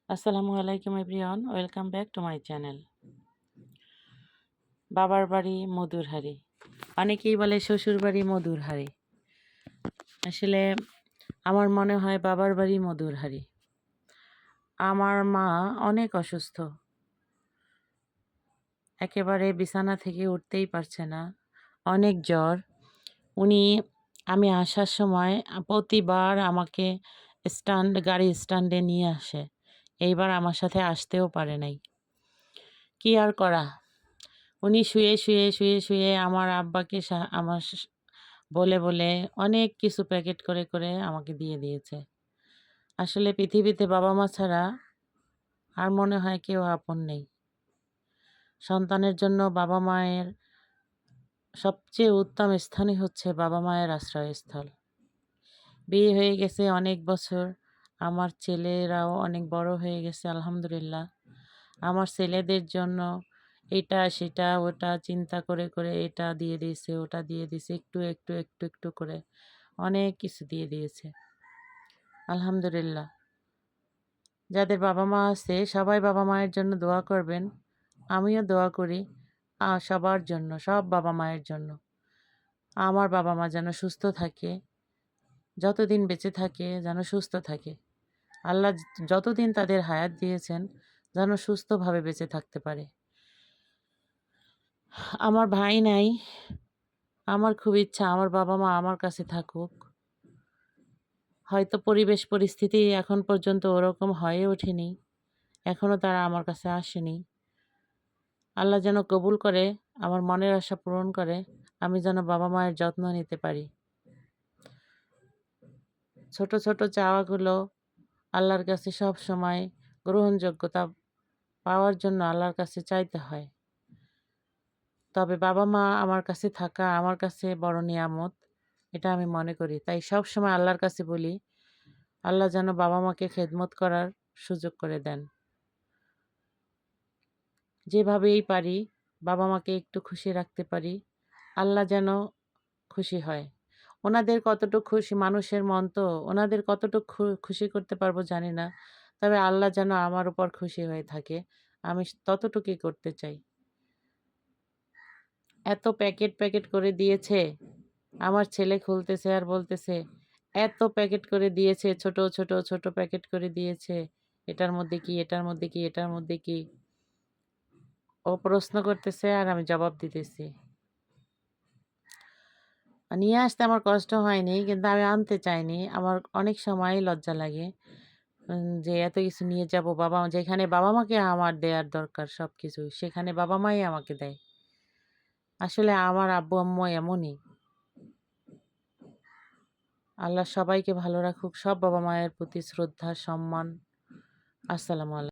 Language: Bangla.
আসসালামু আলাইকুম everyone, welcome back to my channel. বাবার বাড়ি মধুর হাঁড়ি, অনেকেই বলে শ্বশুর বাড়ি মধুর হাঁড়ি। আসলে আমার মনে হয় বাবার বাড়ি মধুর হাঁড়ি। আমার মা অনেক অসুস্থ, একেবারে বিছানা থেকে উঠতেই পারছে না, অনেক জ্বর। উনি আমি আসার সময় প্রতিবার আমাকে গাড়ি স্ট্যান্ডে নিয়ে আসে। এইবার আমার সাথে আসতেও পারে নাই। কি আর করা, উনি শুয়ে শুয়ে শুয়ে শুয়ে আমার আব্বাকে বলে বলে অনেক কিছু প্যাকেট করে করে আমাকে দিয়ে দিয়েছে। আসলে পৃথিবীতে বাবা মা ছাড়া আর মনে হয় কেউ আপন নেই। সন্তানের জন্য বাবা মায়ের সবচেয়ে উত্তম স্থানই হচ্ছে বাবা মায়ের আশ্রয়স্থল। বিয়ে হয়ে গেছে অনেক বছর, আমার ছেলেরাও অনেক বড় হয়ে গেছে আলহামদুলিল্লাহ। আমার ছেলেদের জন্য এটা সেটা ওটা চিন্তা করে করে এটা দিয়ে দিয়েছে, ওটা দিয়ে দিয়েছে, একটু একটু একটু একটু করে অনেক কিছু দিয়ে দিয়েছে আলহামদুলিল্লাহ। যাদের বাবা মা আছে সবাই বাবা মায়ের জন্য দোয়া করবেন। আমিও দোয়া করি সবার জন্য, সব বাবা মায়ের জন্য। আমার বাবা মা যেন সুস্থ থাকে, যতদিন বেঁচে থাকে যেন সুস্থ থাকে। আল্লাহ যতদিন তাদের হায়াত দিয়েছেন যেন সুস্থভাবে বেঁচে থাকতে পারে। আমার ভাই নাই, আমার খুব ইচ্ছা আমার বাবা মা আমার কাছে থাকুক। হয়তো পরিবেশ পরিস্থিতি এখন পর্যন্ত ওরকম হয়ে ওঠেনি, এখনও তারা আমার কাছে আসেনি। আল্লাহ যেন কবুল করে, আমার মনের আশা পূরণ করে, আমি যেন বাবা মায়ের যত্ন নিতে পারি। ছোট ছোট চাওয়াগুলো আল্লাহর কাছে সব সময় গ্রহণযোগ্যতা পাওয়ার জন্য আল্লাহর কাছে চাইতে হয়। তবে বাবা মা আমার কাছে থাকা আমার কাছে বড় নিয়ামত, এটা আমি মনে করি। তাই সব সময় আল্লাহর কাছে বলি, আল্লাহ যেন বাবা মাকে খেদমত করার সুযোগ করে দেন। যেভাবেই পারি বাবা মাকে একটু খুশি রাখতে পারি, আল্লাহ যেন খুশি হয়। ওনাদের কতটুকু খুশি, মানুষের মন তো, ওনাদের কতটুকু খুশি করতে পারবো জানি না। তবে আল্লাহ যেন আমার উপর খুশি হয়ে থাকে, আমি ততটুকুই করতে চাই। এত প্যাকেট প্যাকেট করে দিয়েছে, আমার ছেলে খুলতেছে আর বলতেছে এত প্যাকেট করে দিয়েছে, ছোট ছোট ছোট প্যাকেট করে দিয়েছে, এটার মধ্যে কি, এটার মধ্যে কি, এটার মধ্যে কি। ও প্রশ্ন করতেছে আর আমি জবাব দিতেছি। নিয়ে আসতে আমার কষ্ট হয়নি, কিন্তু আমি আনতে চাইনি। আমার অনেক সময় লজ্জা লাগে যে এত কিছু নিয়ে যাব। যেখানে বাবা মাকে আমার দেওয়ার দরকার সব কিছু, সেখানে বাবা মাই আমাকে দেয়। আসলে আমার আব্বু আম্মু এমনই। আল্লাহ সবাইকে ভালো রাখুক, সব বাবা মায়ের প্রতি শ্রদ্ধা সম্মান। আসসালামু আলাইকুম।